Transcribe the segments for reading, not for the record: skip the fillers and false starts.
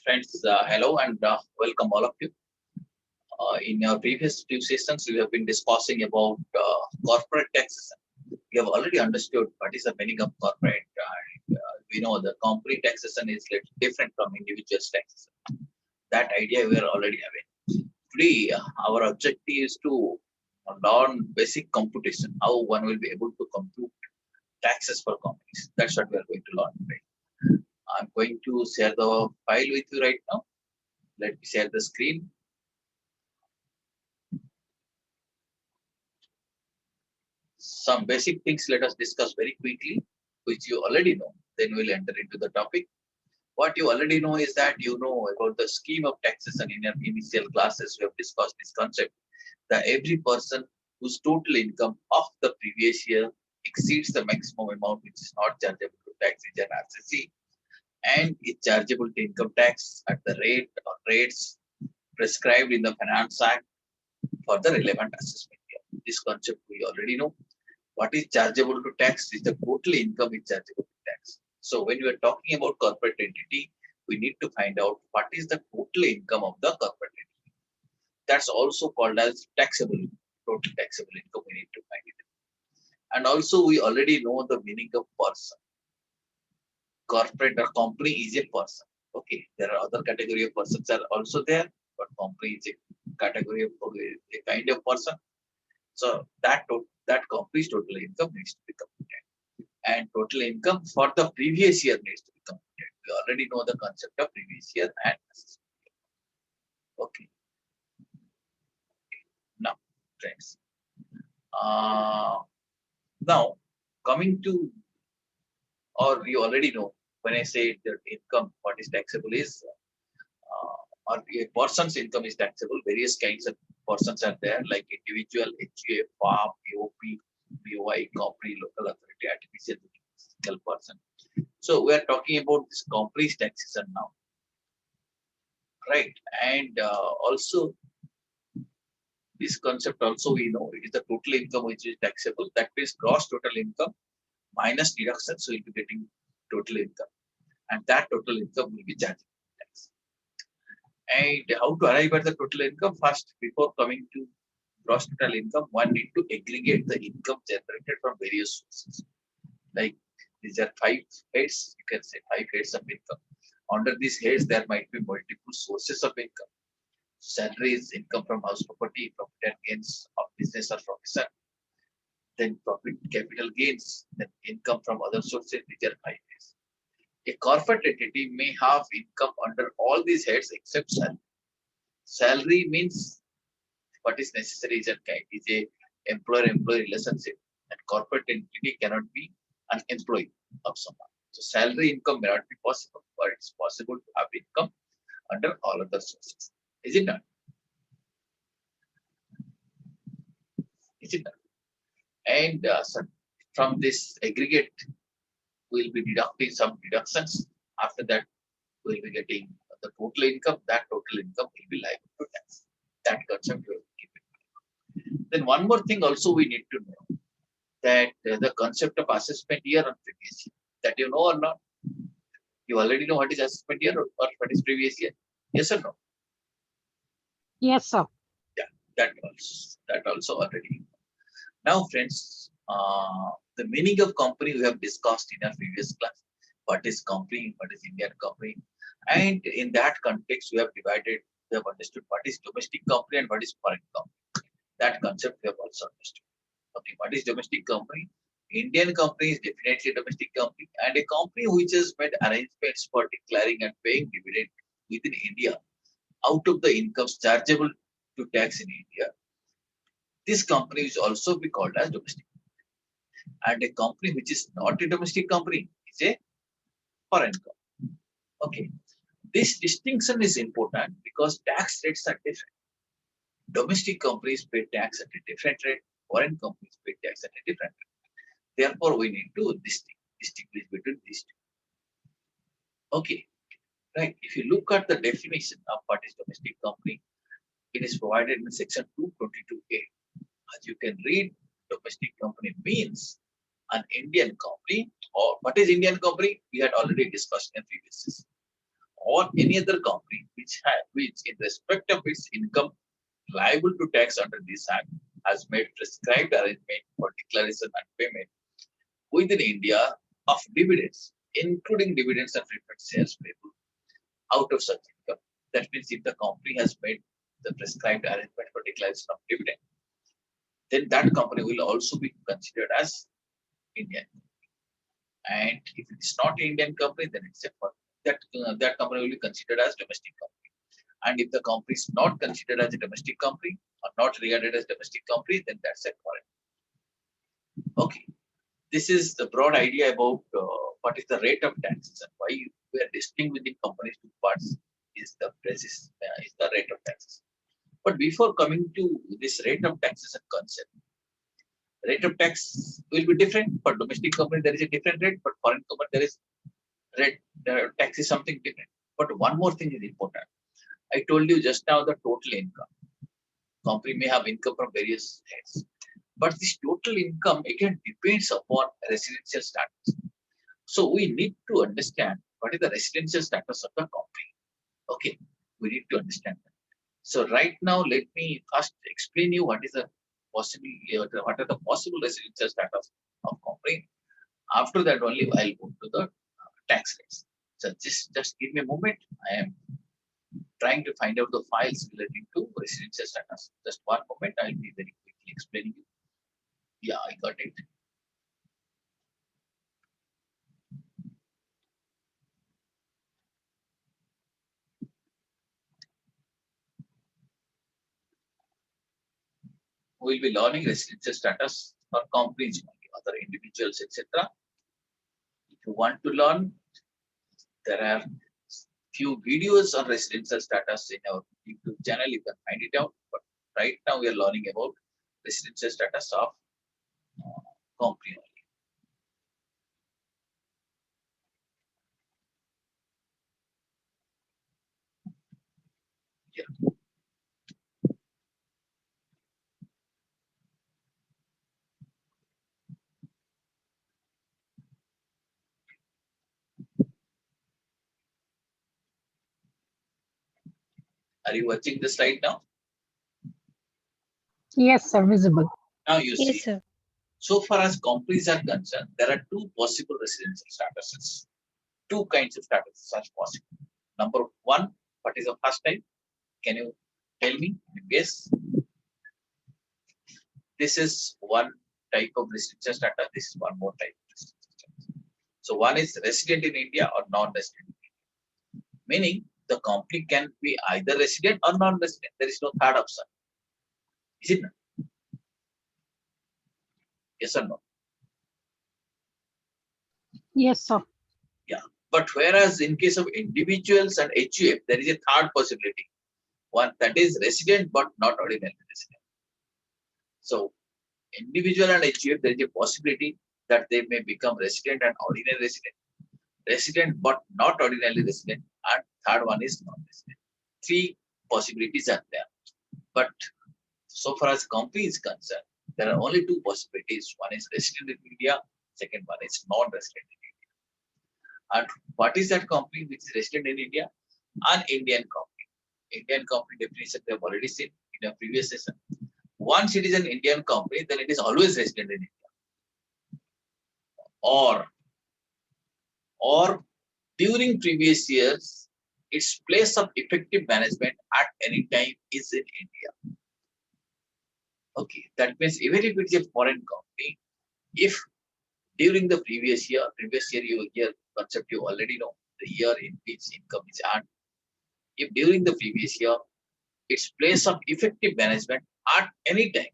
Friends, hello and welcome all of you. In our previous few sessions, we have been discussing about corporate taxes. We have already understood what is the meaning of corporate. We know the company taxation is little different from individual taxation. That idea we are already having. Today, our objective is to learn basic computation, how one will be able to compute taxes for companies. That's what we are going to learn today. I'm going to share the file with you right now. Let me share the screen. Some basic things let us discuss very quickly, which you already know. Then we'll enter into the topic. What you already know is that you know about the scheme of taxation in your initial classes. We have discussed this concept that every person whose total income of the previous year exceeds the maximum amount which is not chargeable to tax is an RCC and is chargeable to income tax at the rate or rates prescribed in the Finance Act for the relevant assessment year. This concept we already know. What is chargeable to tax is the total income is chargeable to tax. So when we are talking about corporate entity, we need to find out what is the total income of the corporate entity. That's also called as taxable, total taxable income. We need to find it. And also we already know the meaning of person. Corporate or company is a person. Okay, there are other category of persons are also there, but company is a category of a kind of person. So that company's total income needs to be computed, and total income for the previous year needs to be computed. We already know the concept of previous year and assessment year. Okay. Now, friends. Now coming to, or you already know when I say that income, what is taxable is, or a person's income is taxable. Various kinds of persons are there, like individual, HUA, farm, AOP, BOI, company, local authority, artificial physical person. So we are talking about this company's taxation now, right? And also this concept also we know it is the total income which is taxable. That means gross total income minus deductions, so we'll be getting total income, and that total income will be charged tax. And how to arrive at the total income? First, before coming to gross total income, one need to aggregate the income generated from various sources. Like these are 5 heads, you can say 5 heads of income. Under these heads, there might be multiple sources of income. Salaries, income from house property, profit and gains of business or profession, then profit capital gains, then income from other sources, which are 5 heads. A corporate entity may have income under all these heads except salary. Salary means what is necessary is a employer-employee relationship, and corporate entity cannot be an employee of someone. So salary income may not be possible, but it's possible to have income under all other sources. Is it not? Is it not? And so from this aggregate, we'll be deducting some deductions. After that, we'll be getting the total income. That total income will be liable to tax. That concept we will keep in mind. Then one more thing also we need to know, that the concept of assessment year and previous year, that you know or not? You already know what is assessment year or what is previous year? Yes or no? Yes, sir. Yeah, that also already. Now, friends, the meaning of company we have discussed in our previous class. What is company? What is Indian company? And in that context, we have understood what is domestic company and what is foreign company. That concept we have also understood. Okay, what is domestic company? Indian company is definitely a domestic company, and a company which has made arrangements for declaring and paying dividend within India out of the incomes chargeable to tax in India. This company is also be called as domestic. And a company which is not a domestic company is a foreign company. Okay. This distinction is important because tax rates are different. Domestic companies pay tax at a different rate, foreign companies pay tax at a different rate. Therefore, we need to distinguish between these two. Okay, right. If you look at the definition of what is domestic company, it is provided in section 222A. As you can read, domestic company means an Indian company, or what is Indian company? We had already discussed in previous session. or any other company which in respect of its income liable to tax under this act has made prescribed arrangement for declaration and payment within India of dividends, including dividends and preferred shares payable out of such income. That means if the company has made the prescribed arrangement for declaration of dividend, then that company will also be considered as Indian. And if it is not an Indian company, then it's a foreign. That company will be considered as domestic company. And if the company is not considered as a domestic company or not regarded as domestic company, then that's a foreign. Okay, this is the broad idea about what is the rate of taxes and why we are distinguishing companies to parts is the basis is the rate of taxes. But before coming to this rate of taxes and concept, rate of tax will be different. For domestic company, there is a different rate. For foreign company, there is rate tax is something different. But one more thing is important. I told you just now the total income. Company may have income from various heads. But this total income again depends upon residential status. So we need to understand what is the residential status of the company. Okay, we need to understand that. So right now, let me first explain you what is the possible, what are the possible residential status of company. After that only I'll go to the tax rates. So just give me a moment. I am trying to find out the files relating to residential status. Just one moment. I'll be very quickly explaining you. Yeah, I got it. We'll be learning residential status for companies, other individuals, etc. If you want to learn, there are few videos on residential status in our YouTube channel. You can find it out. But right now we are learning about residential status of company only. Yeah. Are you watching the slide now? Yes, sir. Visible. Now you see. Yes, sir. So far as companies are concerned, there are two possible residential statuses. Two kinds of statuses are possible. Number one, what is the first type? Can you tell me? Yes. This is one type of residential status. This is one more type of residential status. So one is resident in India or non-resident in India. Meaning the company can be either resident or non-resident. There is no third option. Is it not? Yes or no? Yes, sir. Yeah. But whereas in case of individuals and HUF, there is a third possibility. One that is resident but not ordinary resident. So individual and HUF, there is a possibility that they may become resident and ordinary resident. Resident but not ordinarily resident, and third one is non-resident. Three possibilities are there. But so far as company is concerned, there are only two possibilities. One is resident in India, second one is non-resident in India. And what is that company which is resident in India? An Indian company. Indian company definition we have already seen in a previous session. Once it is an Indian company, then it is always resident in India. Or during previous years, its place of effective management at any time is in India. Okay, that means even if it is a foreign company, if during the previous year concept you already know, the year in which income is earned, if during the previous year, its place of effective management at any time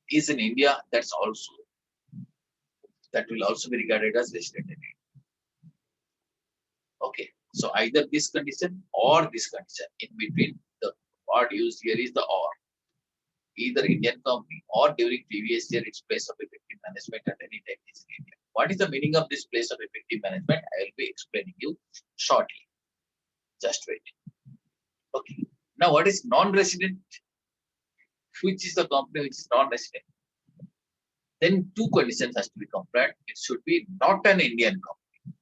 is in India, that will also be regarded as resident in India. Okay, so either this condition or this condition. In between, the word used here is the or. Either Indian company or during previous year, its place of effective management at any time is in India. What is the meaning of this place of effective management? I will be explaining you shortly. Just wait. Okay. Now, what is non-resident? Which is the company which is non-resident? Then two conditions has to be complied. It should be not an Indian company.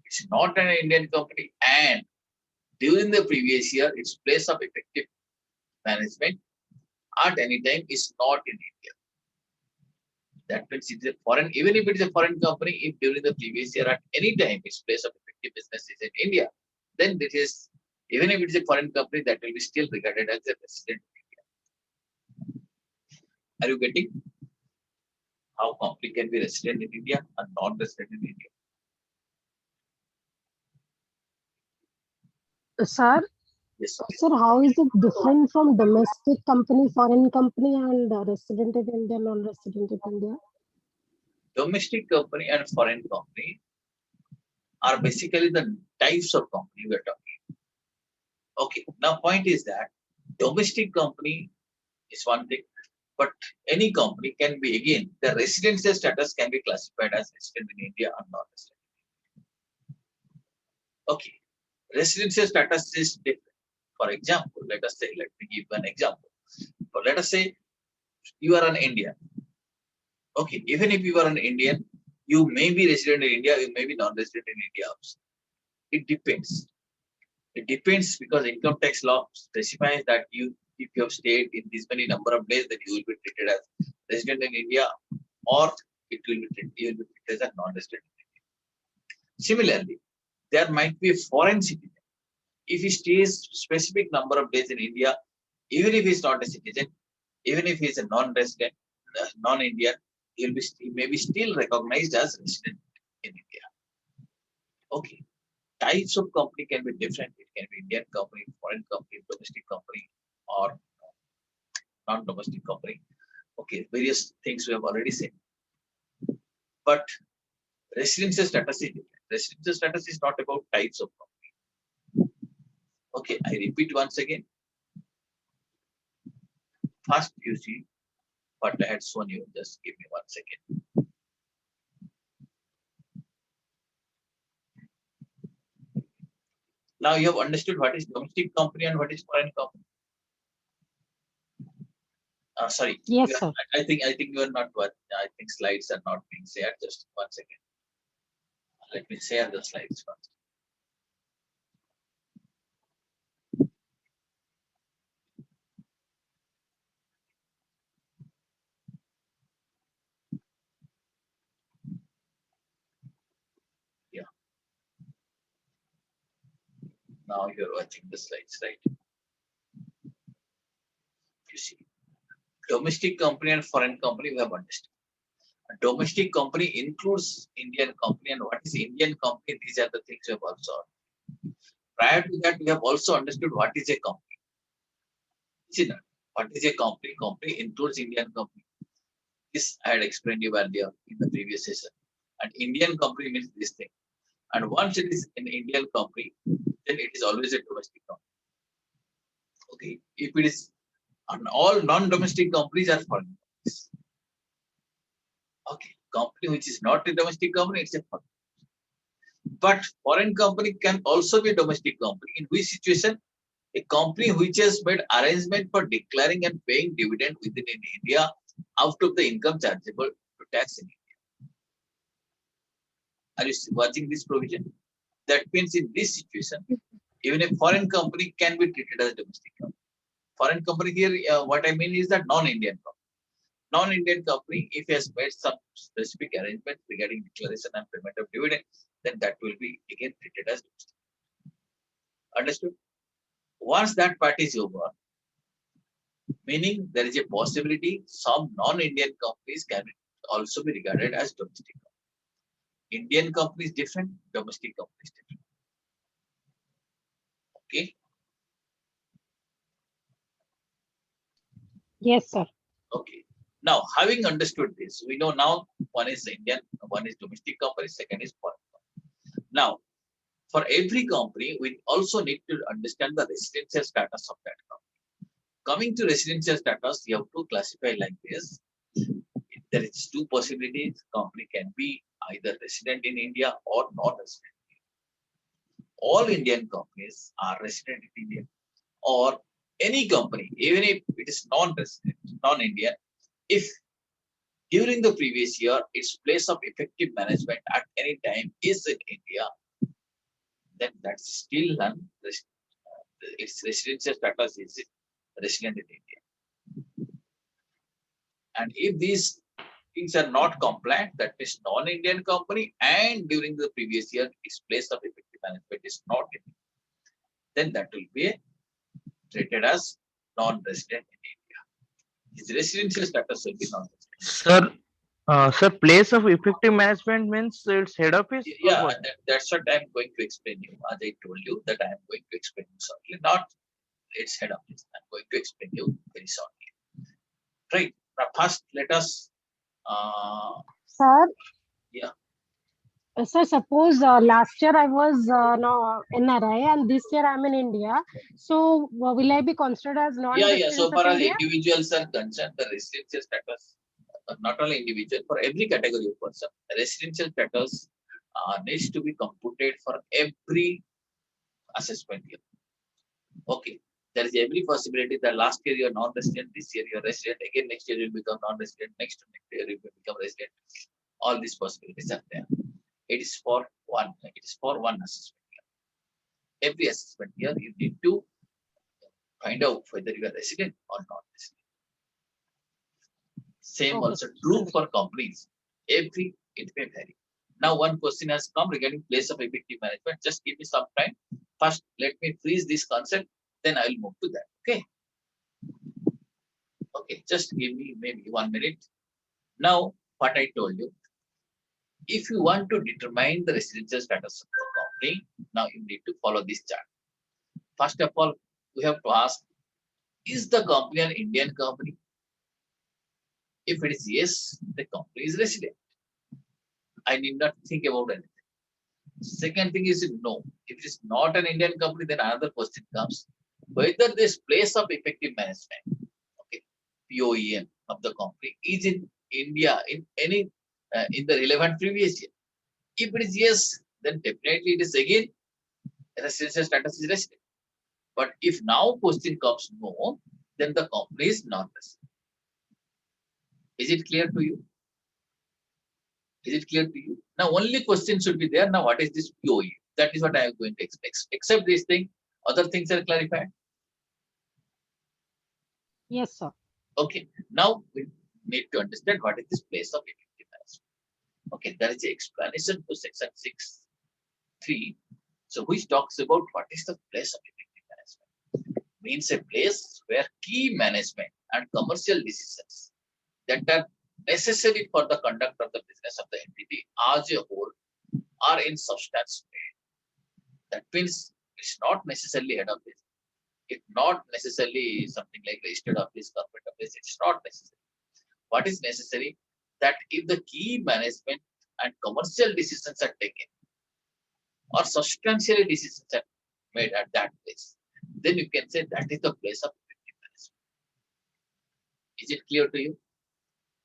It's not an Indian company and during the previous year, its place of effective management at any time is not in India. That means it's a foreign, even if it is a foreign company, if during the previous year at any time its place of effective business is in India, then it is, even if it is a foreign company, that will be still regarded as a resident in India. Are you getting how company can be resident in India and non-resident in India? Sir, Yes. sir, how is it different from domestic company, foreign company, and resident in India, non-resident in India? Domestic company and foreign company are basically the types of company we are talking. Okay. Now, point is that domestic company is one thing, but any company can be, again, the residential status can be classified as resident in India or non-resident. Okay. Residential status is different. For example, let me give an example. So let us say you are an Indian. Okay. Even if you are an Indian, you may be resident in India, you may be non-resident in India also. It depends. It depends because income tax law specifies that if you have stayed in this many number of days, then you will be treated as resident in India, or you will be treated as a non-resident in India. Similarly, there might be a foreign citizen. If he stays specific number of days in India, even if he is not a citizen, even if he is a non-resident, non-Indian, he may be still recognized as resident in India. Okay. Types of company can be different. It can be Indian company, foreign company, domestic company, or non-domestic company. Okay, various things we have already said. But residential status is different. Residential status is not about types of company. Okay, I repeat once again. First, you see what I had shown you. Just give me 1 second. Now you have understood what is domestic company and what is foreign company. Sorry. Yes, sir. I think you are not what. I think slides are not being shared. Just 1 second. Let me share the slides first. Yeah. Now you are watching the slides, right? You see, domestic company and foreign company we have understood. A domestic company includes Indian company, and what is Indian company? These are the things we have also. Prior to that, we have also understood what is a company. See that what is a company? Company includes Indian company. This I had explained you earlier in the previous session. And Indian company means this thing. And once it is an Indian company, then it is always a domestic company. Okay, if it is, and all non-domestic companies are foreign companies. Okay, company which is not a domestic company, it's a foreign. But foreign company can also be a domestic company. In which situation? A company which has made arrangement for declaring and paying dividend within India out of the income chargeable to tax in India. Are you watching this provision? That means in this situation, even a foreign company can be treated as a domestic company. Foreign company here, what I mean is that non-Indian company. Non-Indian company, if he has made some specific arrangement regarding declaration and payment of dividend, then that will be again treated as domestic. Understood? Once that part is over, meaning there is a possibility some non-Indian companies can also be regarded as domestic companies. Indian companies different, domestic companies different. Okay? Yes, sir. Okay. Now, having understood this, we know now one is Indian, one is domestic company, second is foreign company. Now, for every company, we also need to understand the residential status of that company. Coming to residential status, you have to classify like this. There is two possibilities. Company can be either resident in India or non-resident. All Indian companies are resident in India, or any company, even if it is non-resident, non-Indian, if during the previous year its place of effective management at any time is in India, then that's still non-resident. its residential status is resident in India. And if these things are not compliant, that is non-Indian company, and during the previous year its place of effective management is not in, then that will be treated as non-resident in India. His residential status will be non-resident. Sir, sir, place of effective management means it's head office or Yeah, what? that's what I'm going to explain you. As I told you that I'm going to explain you shortly. Not its head office. I'm going to explain you very shortly. Right. Now first, let us. Sir, Yeah. sir, suppose last year I was no, NRI and this year I'm in India. So will I be considered as Yeah. non-resident So of far as India? individuals are concerned, the residential status, not only individual, for every category of person, residential status needs to be computed for every assessment year. Okay. There is every possibility that last year you're non-resident, this year you're resident, again next year you'll become non-resident, next year you will become resident. All these possibilities are there. It is for one assessment year. Every assessment year you need to find out whether you are resident or not resident. Same Okay, also true understood. for companies. It may vary. Now one question has come regarding place of effective management. Just give me some time. First, let me freeze this concept, then I will move to that. Okay. Okay, just give me maybe 1 minute. Now, what I told you, if you want to determine the residential status of the company, now you need to follow this chart. First of all, we have to ask, is the company an Indian company? If it is yes, the company is resident. I need not think about anything. Second thing is no. If it is not an Indian company, then another question comes, whether this place of effective management, okay, POEM of the company is in India in any in the relevant previous year. If it is yes, then definitely it is again residential status is resident. But if now question comes no, then the company is not resident. Is it clear to you? Is it clear to you? Now only question should be there. Now what is this POE? That is what I am going to explain. Except this thing, other things are clarified. Yes, sir. Okay. Now we need to understand what is this place of effective management. Okay, there is an explanation to section 6.3. So which talks about what is the place of effective management. Means a place where key management and commercial decisions that are necessary for the conduct of the business of the entity as a whole are in substance made. That means it's not necessarily head office. It's not necessarily something like registered office, corporate office. It's not necessary. What is necessary? That if the key management and commercial decisions are taken, or substantially decisions are made at that place, then you can say that is the place of effective management. Is it clear to you?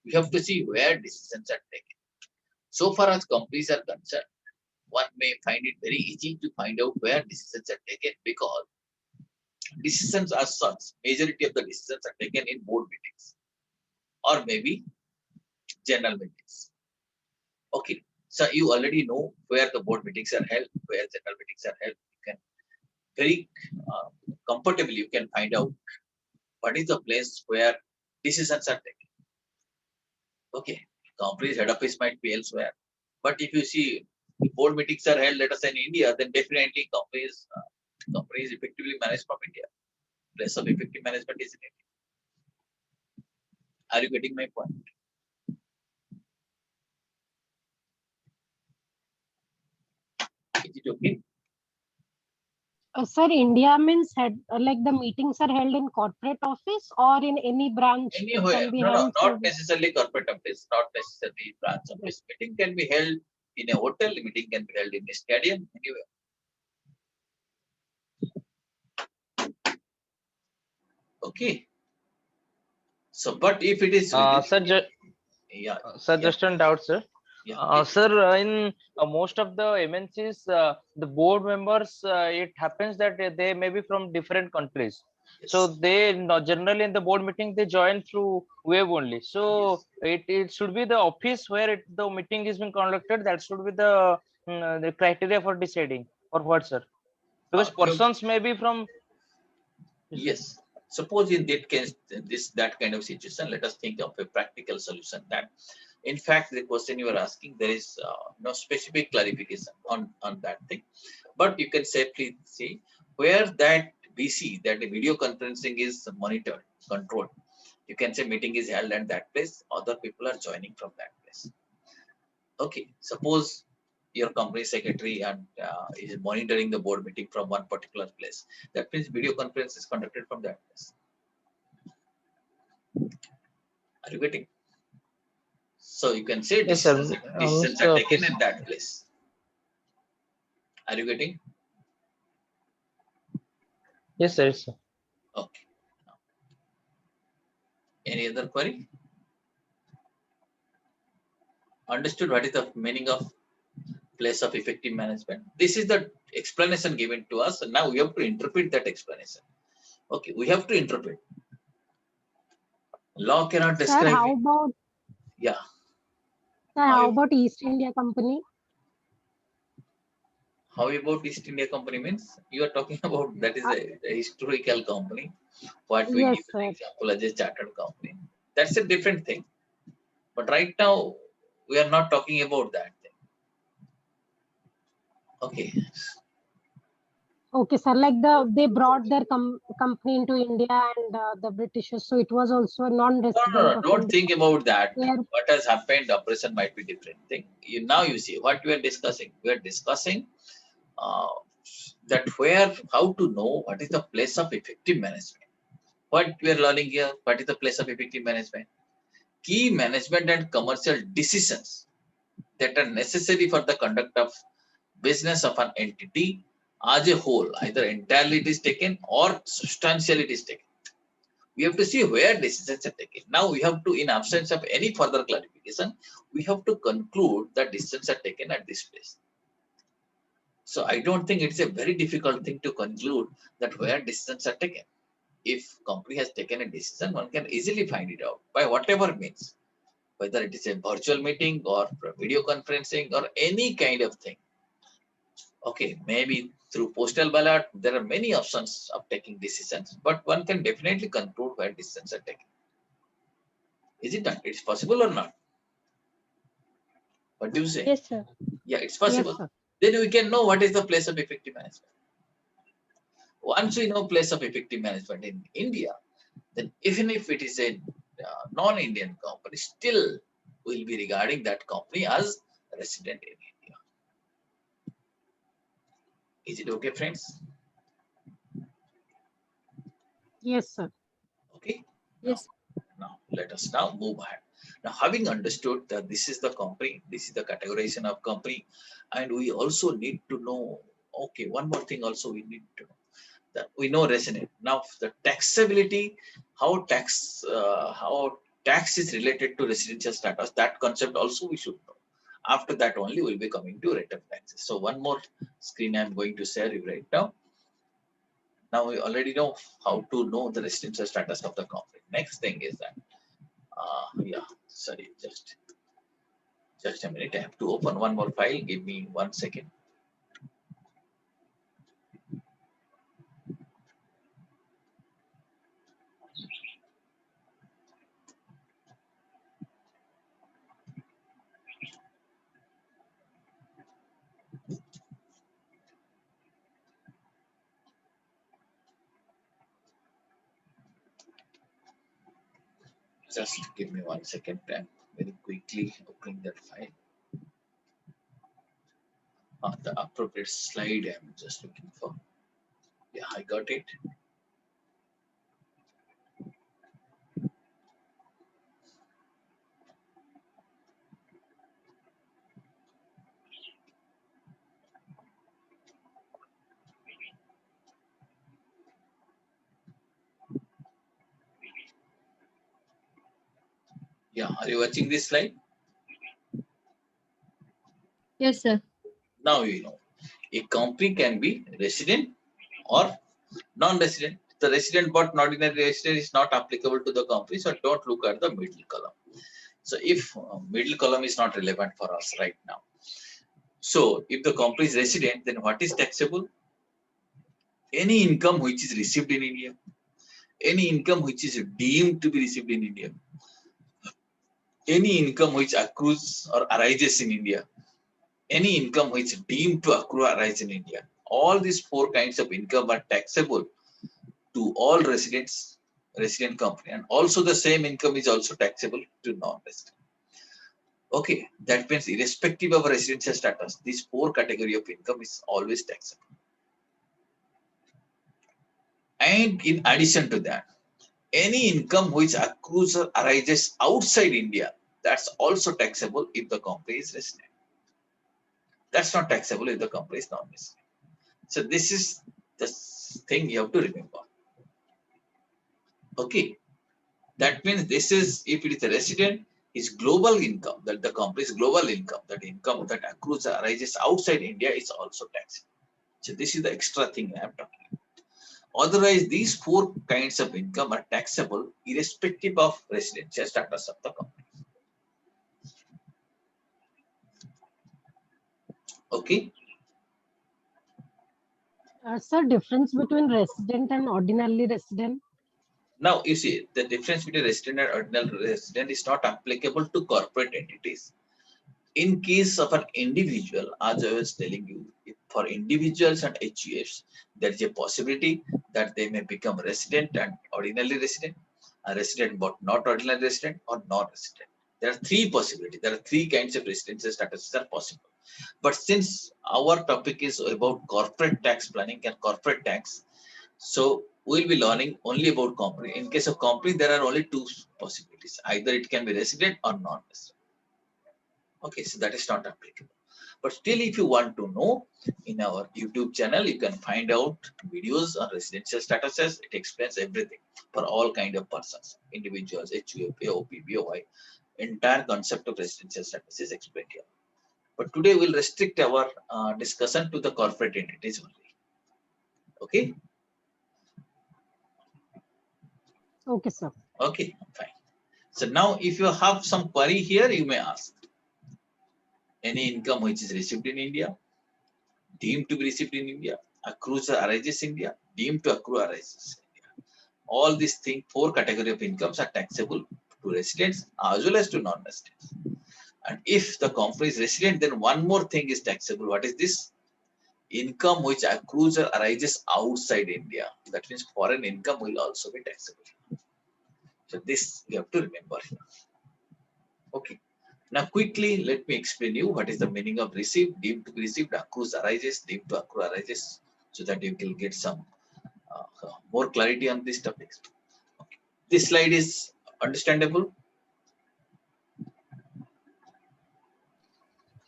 We have to see where decisions are taken. So far as companies are concerned, one may find it very easy to find out where decisions are taken because decisions as such, majority of the decisions are taken in board meetings or maybe general meetings. Okay, so you already know where the board meetings are held, where general meetings are held. You can very comfortably you can find out what is the place where decisions are taken. Okay, company's head office might be elsewhere, but if you see board meetings are held, let us say in India, then definitely companies effectively managed from India. Place of effective management is in India. Are you getting my point? Is it okay? Sir, India means head like the meetings are held in corporate office or in any branch it Anywhere. can be No, held. not necessarily corporate office, not necessarily branch office. Meeting can be held in a hotel, meeting can be held in a stadium, anywhere. Okay. So, but if it is Sir, yeah, sir, yeah, just one doubt, sir. yeah, Sir, in most of the MNCs, the board members, it happens that they may be from different countries. So yes, they generally in the board meeting they join through web only. So yes. it should be the office where the meeting is being conducted. That should be the criteria for deciding or what, sir? Because You have, persons may be from. Yes. Suppose in that case, that kind of situation, let us think of a practical solution. That, in fact, the question you are asking, there is no specific clarification on that thing, but you can safely see where that VC, that the video conferencing is monitored, controlled. You can say meeting is held at that place. Other people are joining from that place. Okay. Suppose your company secretary and is monitoring the board meeting from one particular place. That means video conference is conducted from that place. Are you getting? So you can say Yes, sir. decisions are taken at that place. Are you getting? Yes, sir. Yes, sir. Okay. Any other query? Understood what is the meaning of place of effective management? This is the explanation given to us. And now we have to interpret that explanation. Okay, we have to interpret. Law cannot Sir, describe how it. about Yeah. sir, how about East India Company? How about East India Company means? You are talking about that is a historical company. What we Yes, give sir. an example as a chartered company. That's a different thing. But right now, we are not talking about that thing. Okay. Okay, sir. Like they brought their company into India and the Britishers, so it was also a non-resident of Don't India. think about that. Where What has happened, the operation might be different thing. Now you see what we are discussing. We are discussing uh, that how to know what is the place of effective management. What we are learning here, what is the place of effective management? Key management and commercial decisions that are necessary for the conduct of business of an entity as a whole, either entirely it is taken or substantially it is taken. We have to see where decisions are taken. Now we have to, in absence of any further clarification, we have to conclude that decisions are taken at this place. So I don't think it's a very difficult thing to conclude that where decisions are taken. If company has taken a decision, one can easily find it out by whatever means, whether it is a virtual meeting or video conferencing or any kind of thing. Okay, maybe through postal ballot, there are many options of taking decisions, but one can definitely conclude where decisions are taken. Is it not? It's possible or not? What do you say? yes, sir. Yeah, it's Yes, possible. sir. Then we can know what is the place of effective management. Once we know place of effective management in India, then even if it is a non-Indian company, still we'll be regarding that company as resident in India. Is it okay, friends? Yes, sir. Okay. Yes. Now let us now move ahead. Now, having understood that this is the company, this is the categorization of company, and we also need to know. Okay, one more thing also we need to know. That we know resident. Now the taxability, how tax is related to residential status, that concept also we should know. After that only we'll be coming to rate of taxes. So one more screen I'm going to share you right now. Now we already know how to know the residential status of the company. Next thing is that, yeah, sorry, just a minute. I have to open one more file. Give me 1 second. Just give me 1 second. I'm very quickly opening that file. The appropriate slide I'm just looking for. Yeah, I got it. Yeah, are you watching this slide? Yes, sir. Now you know. A company can be resident or non-resident. The resident but not ordinary resident is not applicable to the company, so don't look at the middle column. So if middle column is not relevant for us right now. So if the company is resident, then what is taxable? Any income which is received in India. any income which is deemed to be received in India, any income which accrues or arises in India, any income which deemed to accrue or arise in India, all these four kinds of income are taxable to all resident company, and also the same income is also taxable to non-resident. Okay, that means irrespective of residential status, these four category of income is always taxable. And in addition to that, any income which accrues or arises outside India, that's also taxable if the company is resident. That's not taxable if the company is non-resident. So this is the thing you have to remember. Okay, that means this is, if it is a resident, is global income, that the company's global income, that income that accrues or arises outside India is also taxable. So this is the extra thing I am talking about. Otherwise, these four kinds of income are taxable irrespective of residential status of the company. Okay. Sir, difference between resident and ordinarily resident? Now, you see, the difference between resident and ordinary resident is not applicable to corporate entities. In case of an individual, as I was telling you, for individuals and HUFs, there is a possibility that they may become resident and ordinarily resident, a resident but not ordinary resident, or non-resident. There are three possibilities. There are three kinds of residential statuses are possible. But since our topic is about corporate tax planning and corporate tax, so we'll be learning only about company. In case of company, there are only two possibilities. Either it can be resident or non-resident. Okay, so that is not applicable. But still, if you want to know, in our YouTube channel, you can find out videos on residential statuses. It explains everything for all kind of persons, individuals, HUF, AOP, BOI. Entire concept of residential status is explained here. But today we'll restrict our discussion to the corporate entities only. Okay. Okay, sir. Okay, fine. So now, if you have some query here, you may ask. Any income which is received in India, deemed to be received in India, accrues or arises in India, deemed to accrue or arises in India. All these things, four category of incomes are taxable to residents as well as to non-residents. And if the company is resident, then one more thing is taxable. What is this? Income which accrues or arises outside India. That means foreign income will also be taxable. So this you have to remember here. Okay. Now quickly, let me explain you what is the meaning of received, deemed to be received, accrues, arises, deemed to accrue, arises, so that you can get some more clarity on these topics. Okay. This slide is understandable?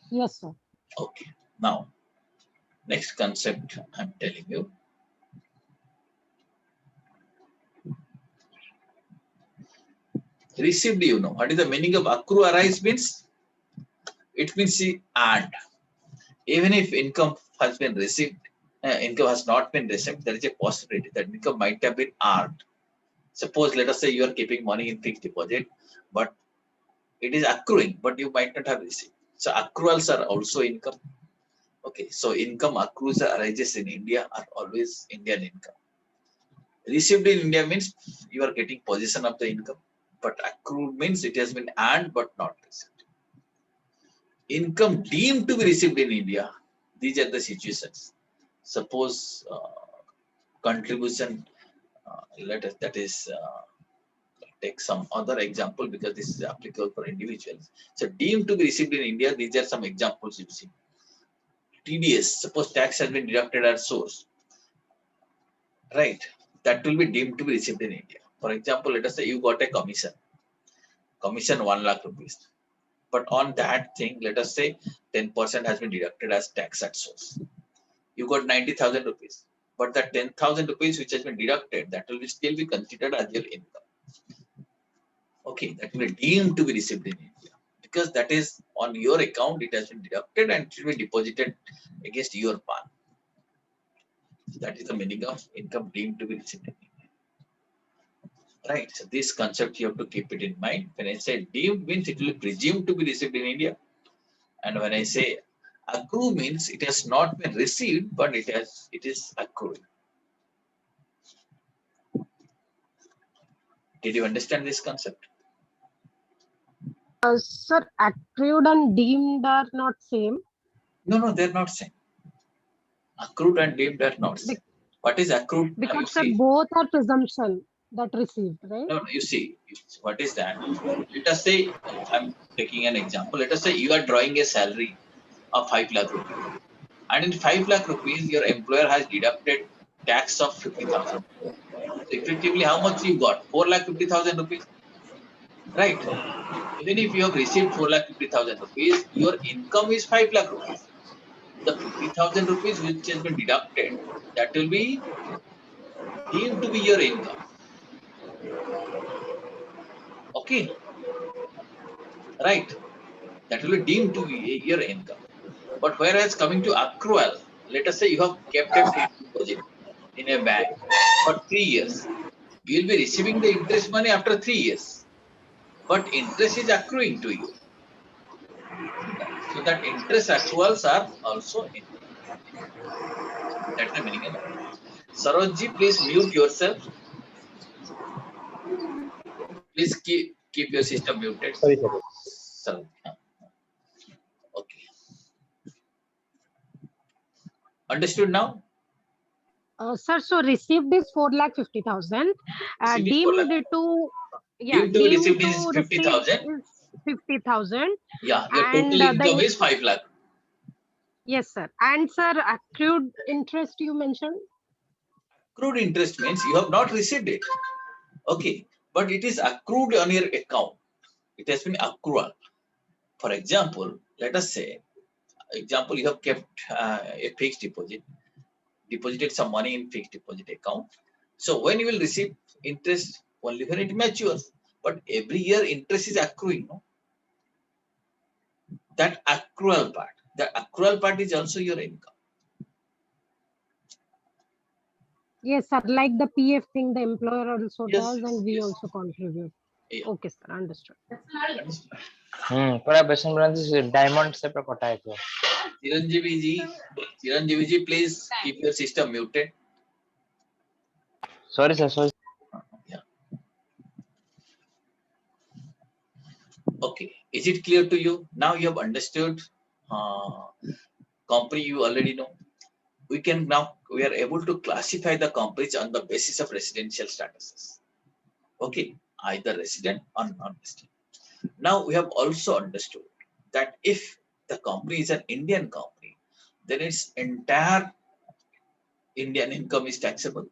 Yes, sir. Okay. Now, next concept I'm telling you. Received, you know. What is the meaning of accrue, arise means? It means and. Even if income has been received, income has not been received, there is a possibility that income might have been earned. Suppose, let us say you are keeping money in fixed deposit, but it is accruing, but you might not have received. So accruals are also income. Okay, so income accrues or arises in India are always Indian income. Received in India means you are getting possession of the income, but accrued means it has been earned but not received. Income deemed to be received in India, these are the situations. Suppose contribution, let us, that is, take some other example because this is applicable for individuals. So deemed to be received in India, these are some examples you see. TDS, suppose tax has been deducted at source, right? That will be deemed to be received in India. For example, let us say you got a commission 1 lakh rupees. But on that thing, let us say 10% has been deducted as tax at source. You got 90,000 rupees. But that 10,000 rupees which has been deducted, that will still be considered as your income. Okay, that will be deemed to be received in India. Because that is on your account, it has been deducted and it will be deposited against your PAN. So that is the meaning of income deemed to be received in India. Right, so this concept you have to keep it in mind. When I say deemed means it will be presumed to be received in India. And when I say accrue means it has not been received, but it is accrued. Did you understand this concept? Sir, accrued and deemed are not same. No, they're not same. Accrued and deemed are not same. What is accrued? Now you Because sir, see. both are presumption that received, right? No, you see, what is that? Let us say, I'm taking an example. Let us say you are drawing a salary of 5 lakh rupees. And in 5 lakh rupees, your employer has deducted tax of 50,000. So effectively, how much you got? 4,50,000 rupees. Right. Even if you have received 4,50,000 rupees, your income is 5 lakh rupees. The 50,000 rupees which has been deducted, that will be deemed to be your income. Okay. Right. That will be deemed to be your income. But whereas coming to accrual, let us say you have kept a fixed deposit in a bank for 3 years. You will be receiving the interest money after 3 years. But interest is accruing to you. So that interest accruals are also income. That's the meaning of it. Sarojji, please mute yourself. Please keep your system muted. Sorry, sir. Okay. Understood now? Sir, so received is 4,50,000. Received is Deemed 4,00,000. to Deemed to be received is receive 50,000. is 50,000. Yeah, your And total income is 5 lakh. Yes, sir. And sir, accrued interest you mentioned. Accrued interest means you have not received it. Okay, but it is accrued on your account. It has been accrual. For example, let us say, you have kept a fixed deposit, deposited some money in fixed deposit account. So when you will receive interest only when it matures, but every year interest is accruing. No? That accrual part is also your income. Yes, sir. Like the PF thing, the employer also Yes, does, and we yes. also contribute. Yeah. Okay, sir. Understood. पूरा बेसन बनाते से diamond से पर कटा है तो Chiranjeevi ji, please keep your system muted. sorry sir. Yeah. Okay. Is it clear to you? Now you have understood company you already know. We are able to classify the companies on the basis of residential statuses. Okay. Either resident or non-resident. Now we have also understood that if the company is an Indian company, then its entire Indian income is taxable.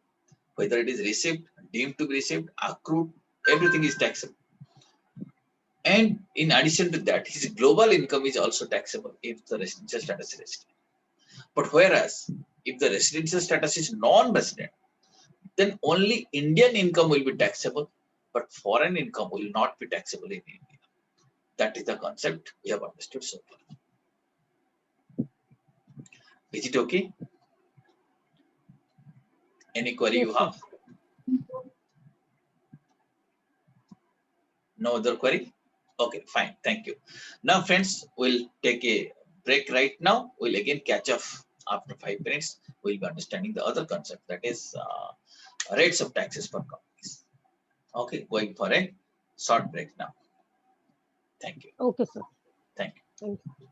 Whether it is received, deemed to be received, accrued, everything is taxable. And in addition to that, his global income is also taxable if the residential status is resident. But whereas if the residential status is non-resident, then only Indian income will be taxable, but foreign income will not be taxable in India. That is the concept we have understood so far. Is it okay? Any query Yes, you have? No other query? Okay, fine. Thank you. Now, friends, we'll take a break right now. We'll again catch up after 5 minutes. We'll be understanding the other concept, that is rates of taxes for companies. Okay, going for a short break now. Thank you. Okay, sir. Thank you. Thank you.